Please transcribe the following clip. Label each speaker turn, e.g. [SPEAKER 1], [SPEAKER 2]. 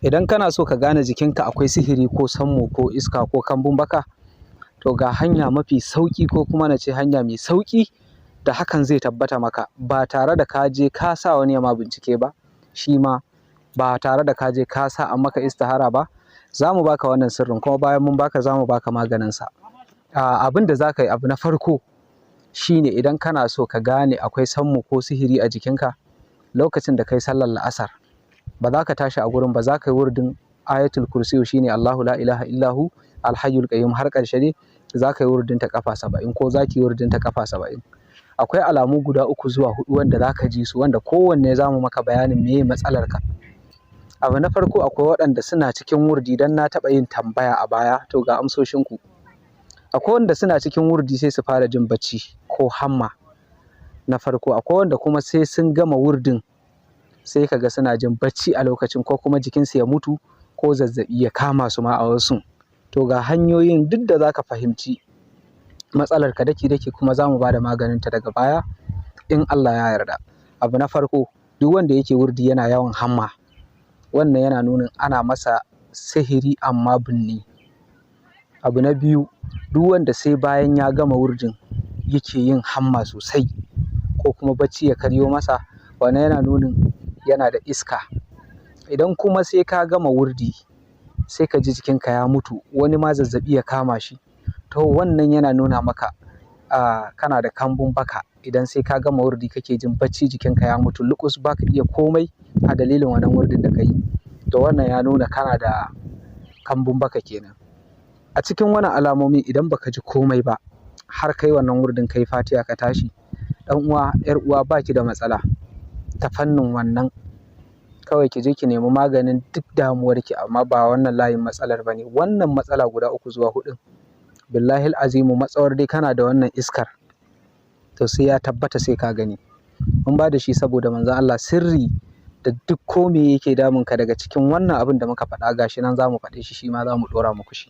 [SPEAKER 1] Idan kana so ka gane jikinka akwai sihiri ko sammo ko iska ko kambun baka, to ga hanya mafi sauƙi ko kuma na ce hanya mai sauƙi da hakan zai tabbata maka ba tare da ka je ka sa wani ya ma bincike ba, shi ma ba tare da ka je ka sa an maka istihara ba. Za mu baka wannan sirrin kuma bayan mun baka za mu baka maganinsa. Abin da za ka yi abu na farko shine idan kana so ka gane akwai sammo ko sihiri a jikinka, lokacin da kai sallar la'asar ba za ka tashi a gurin ba, za ka yi wurdin ayatul kursiyu shine Allahu la ilaha illahu alhayyul qayyum har ƙarshe ne, za ka yi wurdin ta ƙafa 70 ko za ki yi wurdin ta ƙafa 70. Akwai alamu guda 3 zuwa 4 wanda za ka ji su, wanda kowanne za mu maka bayanin meye matsalarka. Abu na farko, akwai waɗanda suna cikin wurdi, don na taɓa yin tambaya a baya, to ga amsoshinku. Akwai wanda suna cikin wurdi sai su fara jin bacci ko hamma na farko. Akwai wanda kuma sai sun gama wurdin sai kaga suna jin bacci a lokacin, ko kuma jikinsu ya mutu ko zazzaɓi ya kama su ma a wasu. To ga hanyoyin duk da za ka fahimci matsalarka daki-daki, kuma za mu ba da maganinta daga baya in Allah ya yarda. Abu na farko, duk wanda yake wurdi yana yawan hamma, wannan yana nunin ana masa sihiri amma binni. Abu na biyu, duk wanda sai bayan ya gama wurdin yake yin hamma sosai ko kuma bacci ya karyo masa, wannan yana nunin yana da iska. Idan kuma sai ka gama wurdi sai ka ji jikinka ya mutu, wani ma zazzaɓi ya kama shi, to wannan yana nuna maka kana da kambun baka. Idan sai ka gama wurdi kake jin bacci jikinka ya mutu luƙus, ba ka iya komai a dalilin wannan wurdin da ka yi, to wannan ya nuna kana da kambun baka kenan. A cikin wannan alamomi idan baka ji komai ba har kai wannan wurdin kai fatiha ka tashi, ɗan uwa, 'yar uwa, baki da matsala ta fannin wannan. Kawai ki je ki nemi maganin duk damuwarki, amma ba wannan layin matsalar ba ne. Wannan matsala guda 3 zuwa 4, billahil azimu, matsawar dai kana da wannan iskar, to sai ya tabbata sai ka gani. Mun ba da shi saboda manzon Allah sirri da duk kome yake damunka daga cikin wannan abin da muka faɗa gashi nan za mu faɗe shi, shi ma za mu ɗora muku shi.